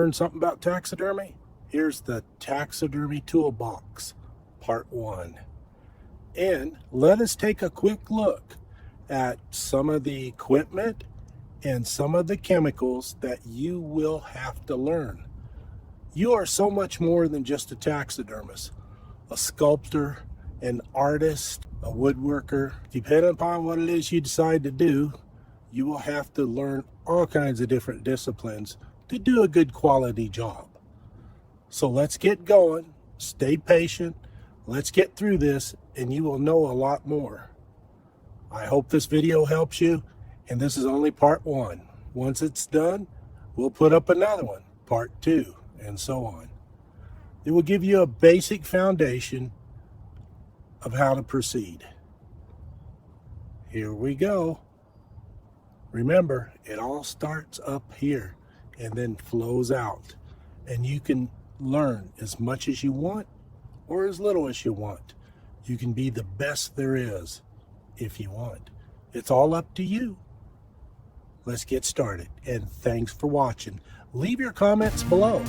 learn something about taxidermy? Here's the Taxidermy Tool Box, Part 1. And let us take a quick look at some of the equipment and some of the chemicals that you will have to learn. You are so much more than just a taxidermist, a sculptor, an artist, a woodworker. Depending upon what it is you decide to do, you will have to learn all kinds of different disciplines to do a good quality job. So let's get going, stay patient, let's get through this, and you will know a lot more. I hope this video helps you, and this is only part 1. Once it's done, we'll put up another one, part 2, and so on. It will give you a basic foundation of how to proceed. Here we go. Remember, it all starts up here and then flows out, and you can learn as much as you want or as little as you want. You can be the best there is if you want. It's all up to you. Let's get started, and thanks for watching. Leave your comments below.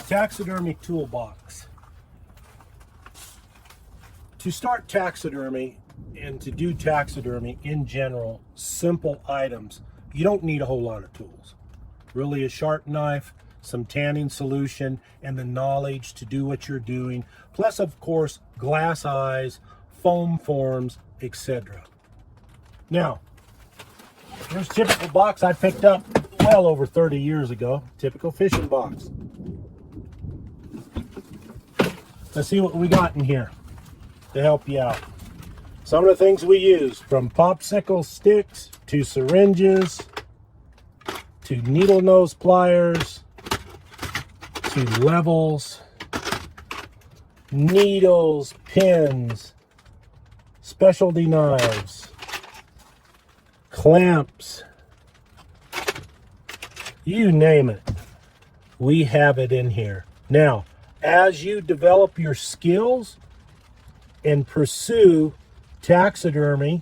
Taxidermy Tool Box. To start taxidermy and to do taxidermy in general, simple items, you don't need a whole lot of tools. Really a sharp knife, some tanning solution, and the knowledge to do what you're doing. Plus, of course, glass eyes, foam forms, etc. Now, here's a typical box I picked up well over 30 years ago. Typical fishing box. Let's see what we got in here to help you out. Some of the things we use, from popsicle sticks to syringes to needle nose pliers to levels, needles, pins, specialty knives, clamps, you name it, we have it in here. Now, as you develop your skills and pursue taxidermy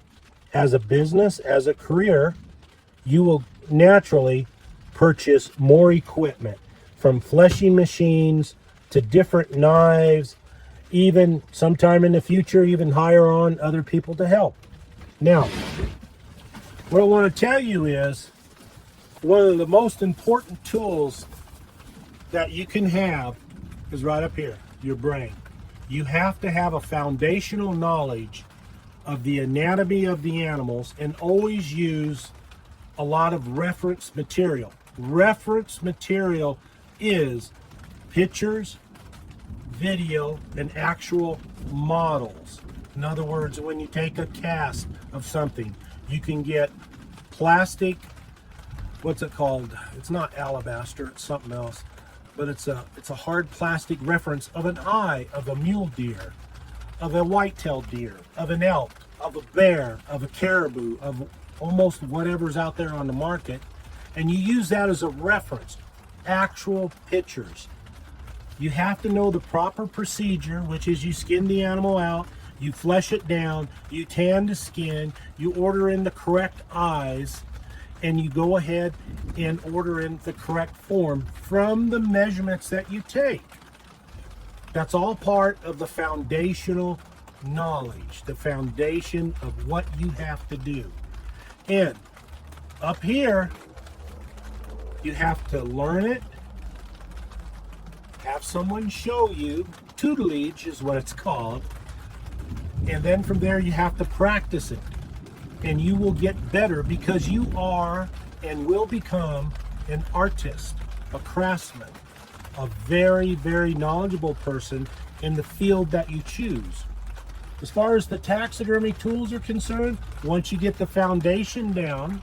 as a business, as a career, you will naturally purchase more equipment, from fleshing machines to different knives, even sometime in the future, even hire on other people to help. Now, what I want to tell you is one of the most important tools that you can have is right up here, your brain. You have to have a foundational knowledge of the anatomy of the animals and always use a lot of reference material. Reference material is pictures, video, and actual models. In other words, when you take a cast of something, you can get plastic, what's it called? It's not alabaster, it's something else. But it's a hard plastic reference of an eye of a mule deer, of a white-tailed deer, of an elk, of a bear, of a caribou, of almost whatever's out there on the market, and you use that as a reference. Actual pictures. You have to know the proper procedure, which is you skin the animal out, you flesh it down, you tan the skin, you order in the correct eyes, and you go ahead and order in the correct form from the measurements that you take. That's all part of the foundational knowledge, the foundation of what you have to do. And up here, you have to learn it, have someone show you, tutelage is what it's called, and then from there you have to practice it. And you will get better because you are and will become an artist, a craftsman, a very, very knowledgeable person in the field that you choose. As far as the taxidermy tools are concerned, once you get the foundation down,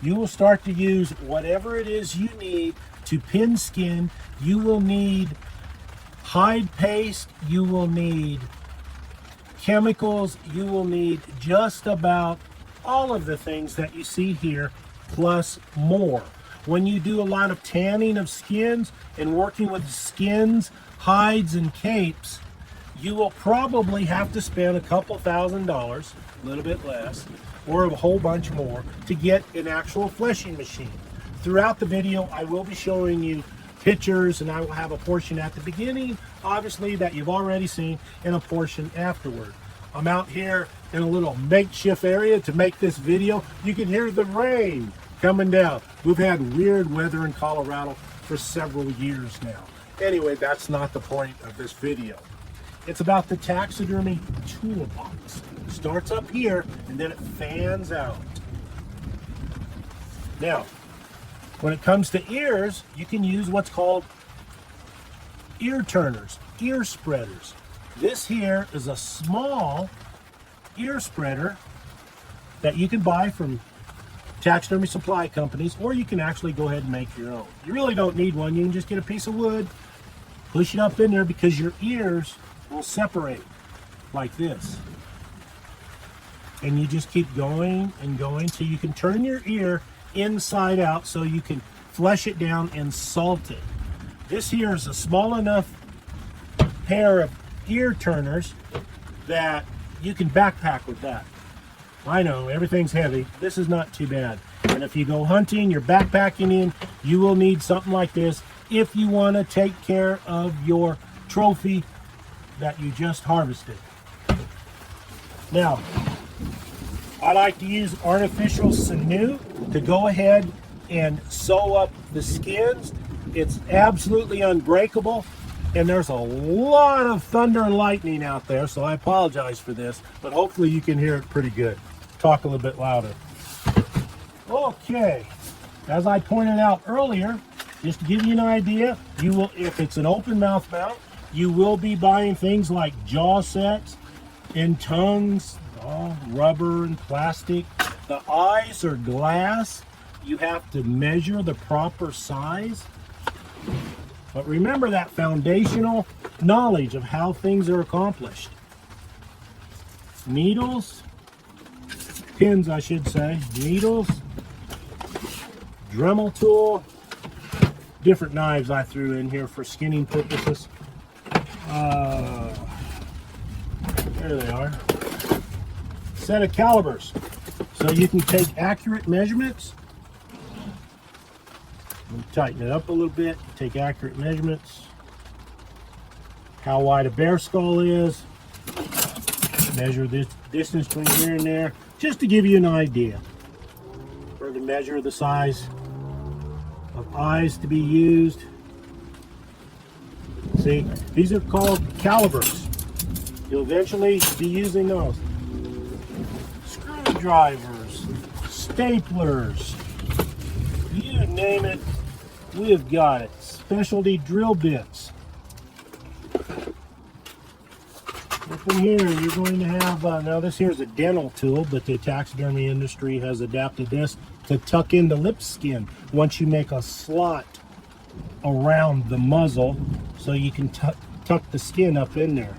you will start to use whatever it is you need to pin skin. You will need hide paste, you will need chemicals, you will need just about all of the things that you see here, plus more. When you do a lot of tanning of skins and working with skins, hides, and capes, you will probably have to spend a couple $1,000s, a little bit less, or a whole bunch more to get an actual fleshing machine. Throughout the video, I will be showing you pictures, and I will have a portion at the beginning, obviously, that you've already seen, and a portion afterward. I'm out here in a little makeshift area to make this video. You can hear the rain coming down. We've had weird weather in Colorado for several years now. Anyway, that's not the point of this video. It's about the taxidermy tool box. It starts up here and then it fans out. Now, when it comes to ears, you can use what's called ear turners, ear spreaders. This here is a small ear spreader that you can buy from taxidermy supply companies, or you can actually go ahead and make your own. You really don't need one. You can just get a piece of wood, push it up in there, because your ears will separate like this. And you just keep going and going till you can turn your ear inside out so you can flesh it down and salt it. This here is a small enough pair of ear turners that you can backpack with that. I know, everything's heavy. This is not too bad. And if you go hunting, you're backpacking in, you will need something like this if you want to take care of your trophy that you just harvested. Now, I like to use artificial sinew to go ahead and sew up the skins. It's absolutely unbreakable, and there's a lot of thunder and lightning out there, so I apologize for this, but hopefully you can hear it pretty good. Talk a little bit louder. Okay, as I pointed out earlier, just to give you an idea, you will, if it's an open mouth mount, you will be buying things like jaw sets and tongues, rubber and plastic. The eyes are glass. You have to measure the proper size. But remember that foundational knowledge of how things are accomplished. Needles, pins I should say, needles, Dremel tool, different knives I threw in here for skinning purposes. There they are. Set of calibers, so you can take accurate measurements. Tighten it up a little bit, take accurate measurements. How wide a bear skull is. Measure this distance between here and there, just to give you an idea. Or to measure the size of eyes to be used. See, these are called calibers. You'll eventually be using those. Screwdrivers, staplers, you name it, we have got it. Specialty drill bits. Up in here, you're going to have, now this here is a dental tool, but the taxidermy industry has adapted this to tuck in the lip skin once you make a slot around the muzzle so you can tuck the skin up in there.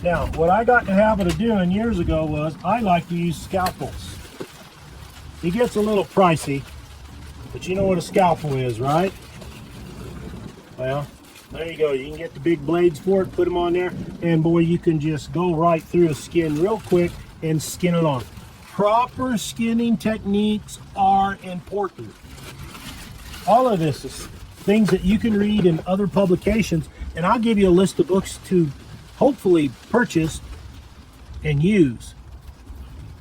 Now, what I got in the habit of doing years ago was I like to use scalpels. It gets a little pricey, but you know what a scalpel is, right? Well, there you go. You can get the big blades for it, put them on there, and boy, you can just go right through a skin real quick and skin it off. Proper skinning techniques are important. All of this is things that you can read in other publications, and I'll give you a list of books to hopefully purchase and use.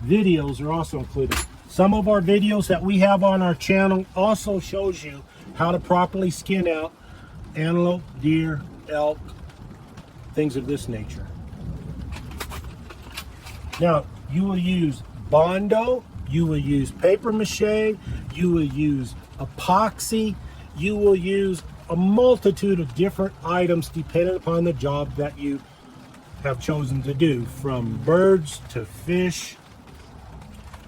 Videos are also included. Some of our videos that we have on our channel also shows you how to properly skin out antelope, deer, elk, things of this nature. Now, you will use Bondo, you will use paper mache, you will use epoxy, you will use a multitude of different items depending upon the job that you have chosen to do, from birds to fish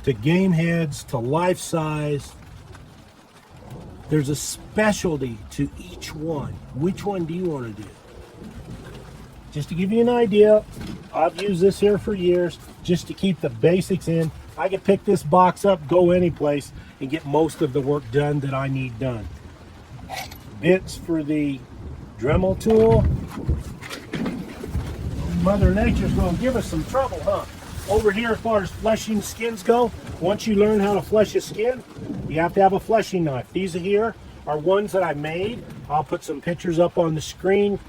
to game heads to life size. There's a specialty to each one. Which one do you want to do? Just to give you an idea, I've used this here for years just to keep the basics in. I can pick this box up, go any place, and get most of the work done that I need done. Bits for the Dremel tool. Mother Nature's going to give us some trouble, huh? Over here, as far as fleshing skins go, once you learn how to flesh a skin, you have to have a fleshing knife. These here are ones that I made. I'll put some pictures up on the screen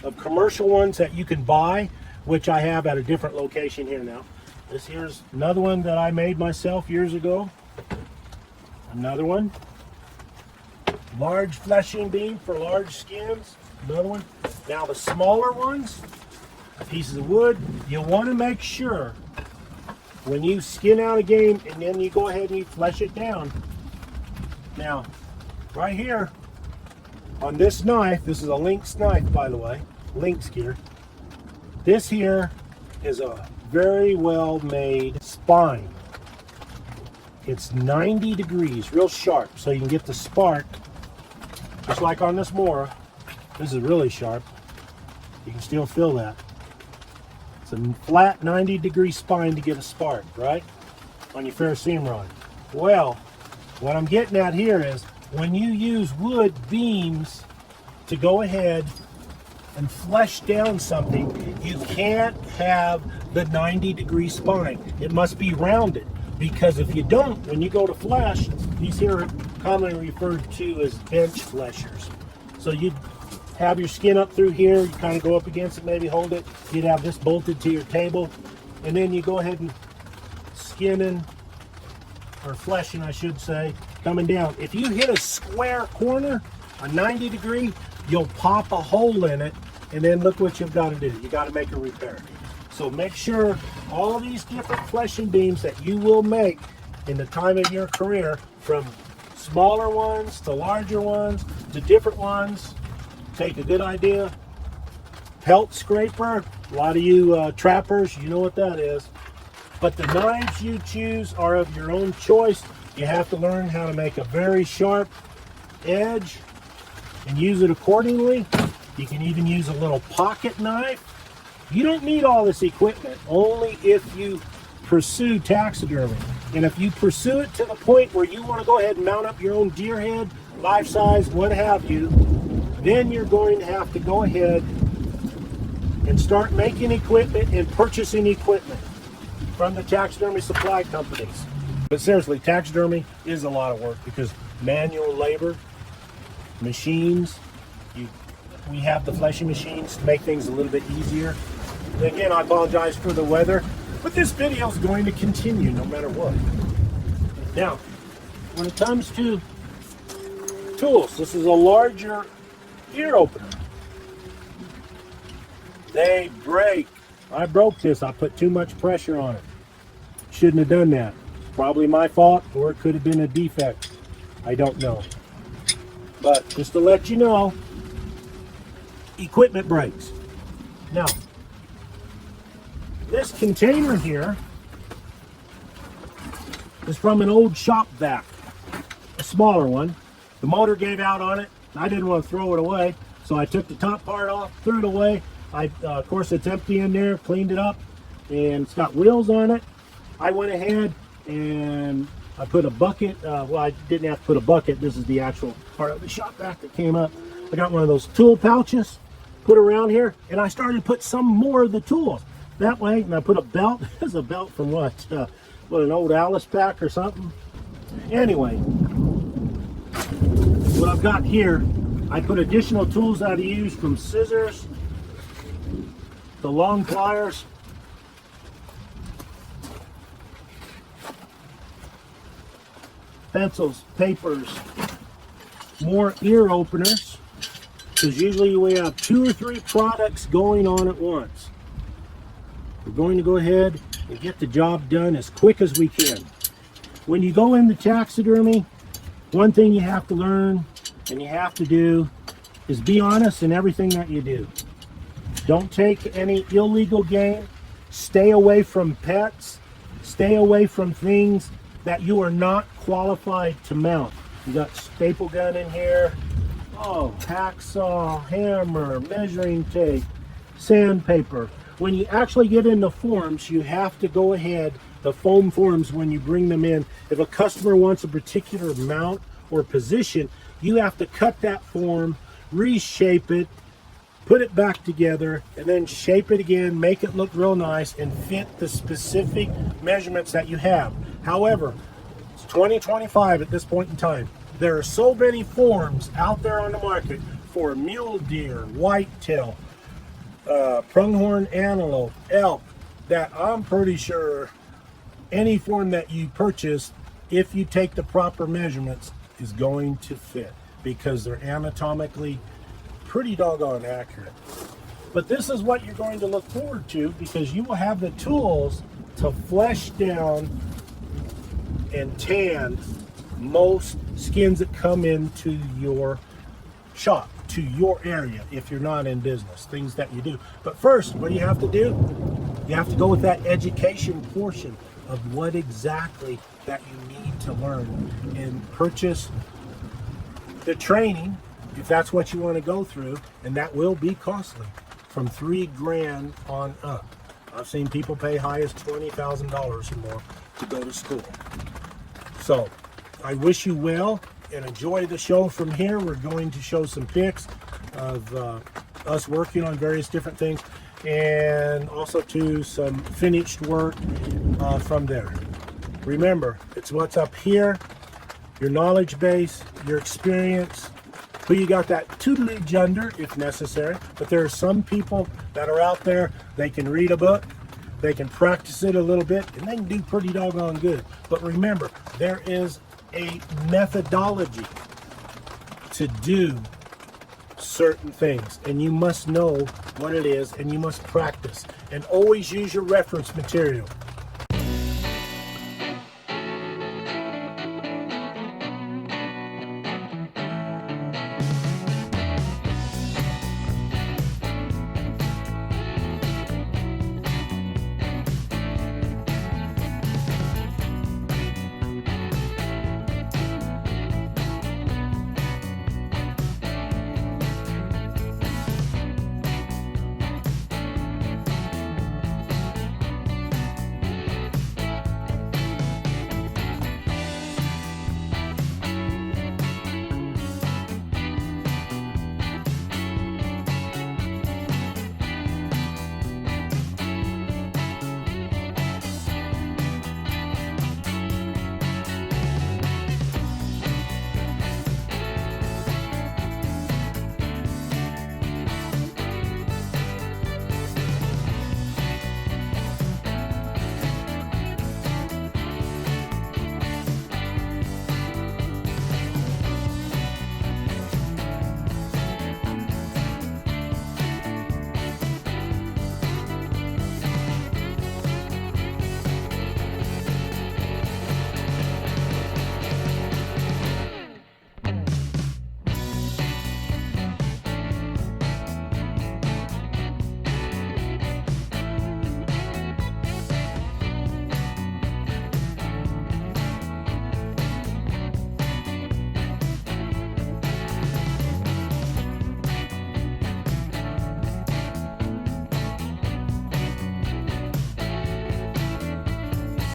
of commercial ones that you can buy, which I have at a different location here now. This here's another one that I made myself years ago. Another one. Large fleshing beam for large skins. Another one. Now the smaller ones, pieces of wood, you want to make sure when you skin out a game and then you go ahead and you flesh it down. Now, right here on this knife, this is a Lynx knife, by the way, Lynx gear. This here is a very well made spine. It's 90 degrees, real sharp, so you can get the spark, just like on this Mora. This is really sharp. You can still feel that. It's a flat 90-degree spine to get a spark, right? On your ferrocene rod. Well, what I'm getting at here is when you use wood beams to go ahead and flesh down something, you can't have the 90-degree spine. It must be rounded, because if you don't, when you go to flesh, these here are commonly referred to as bench fleshers. So you'd have your skin up through here, you kind of go up against it, maybe hold it, you'd have this bolted to your table, and then you go ahead and skinning, or fleshing I should say, coming down. If you hit a square corner, a 90 degree, you'll pop a hole in it, and then look what you've got to do. You got to make a repair. So make sure all these different fleshing beams that you will make in the time of your career, from smaller ones to larger ones to different ones, take a good idea. Pelt scraper, a lot of you trappers, you know what that is. But the knives you choose are of your own choice. You have to learn how to make a very sharp edge and use it accordingly. You can even use a little pocket knife. You don't need all this equipment, only if you pursue taxidermy. And if you pursue it to the point where you want to go ahead and mount up your own deer head, life size, what have you, then you're going to have to go ahead and start making equipment and purchasing equipment from the taxidermy supply companies. But seriously, taxidermy is a lot of work, because manual labor, machines, we have the fleshing machines to make things a little bit easier. And again, I apologize for the weather, but this video is going to continue no matter what. Now, when it comes to tools, this is a larger ear opener. They break. I broke this. I put too much pressure on it. Shouldn't have done that. Probably my fault, or it could have been a defect. I don't know. But just to let you know, equipment breaks. Now, this container here is from an old shop vac, a smaller one. The motor gave out on it. I didn't want to throw it away, so I took the top part off, threw it away, Of course, it's empty in there, cleaned it up, and it's got wheels on it. I went ahead and I put a bucket. Well, I didn't have to put a bucket. This is the actual part of the shop vac that came up. I got one of those tool pouches, put around here, and I started to put some more of the tools. That way, and I put a belt. This is a belt from what? An old Alice pack or something? Anyway, what I've got here, I put additional tools that I use, from scissors, the long pliers, pencils, papers, more ear openers, because usually we have 2 or 3 products going on at once. We're going to go ahead and get the job done as quick as we can. When you go into taxidermy, one thing you have to learn and you have to do is be honest in everything that you do. Don't take any illegal gain. Stay away from pets. Stay away from things that you are not qualified to mount. You got staple gun in here. Oh, hacksaw, hammer, measuring tape, sandpaper. When you actually get into forms, you have to go ahead, the foam forms, when you bring them in, if a customer wants a particular mount or position, you have to cut that form, reshape it, put it back together, and then shape it again, make it look real nice, and fit the specific measurements that you have. However, it's 2025 at this point in time. There are so many forms out there on the market for mule deer, whitetail, pronghorn antelope, elk, that I'm pretty sure any form that you purchase, if you take the proper measurements, is going to fit, because they're anatomically pretty doggone accurate. But this is what you're going to look forward to, because you will have the tools to flesh down and tan most skins that come into your shop, to your area, if you're not in business, things that you do. But first, what do you have to do? You have to go with that education portion of what exactly that you need to learn, and purchase the training if that's what you want to go through, and that will be costly, from $3 grand on up. I've seen people pay high as $20,000 or more to go to school. So I wish you well and enjoy the show. From here, we're going to show some pics of us working on various different things, and also to some finished work from there. Remember, it's what's up here, your knowledge base, your experience, who you got that tutelage under if necessary. But there are some people that are out there, they can read a book, they can practice it a little bit, and they can do pretty doggone good. But remember, there is a methodology to do certain things, and you must know what it is, and you must practice, and always use your reference material.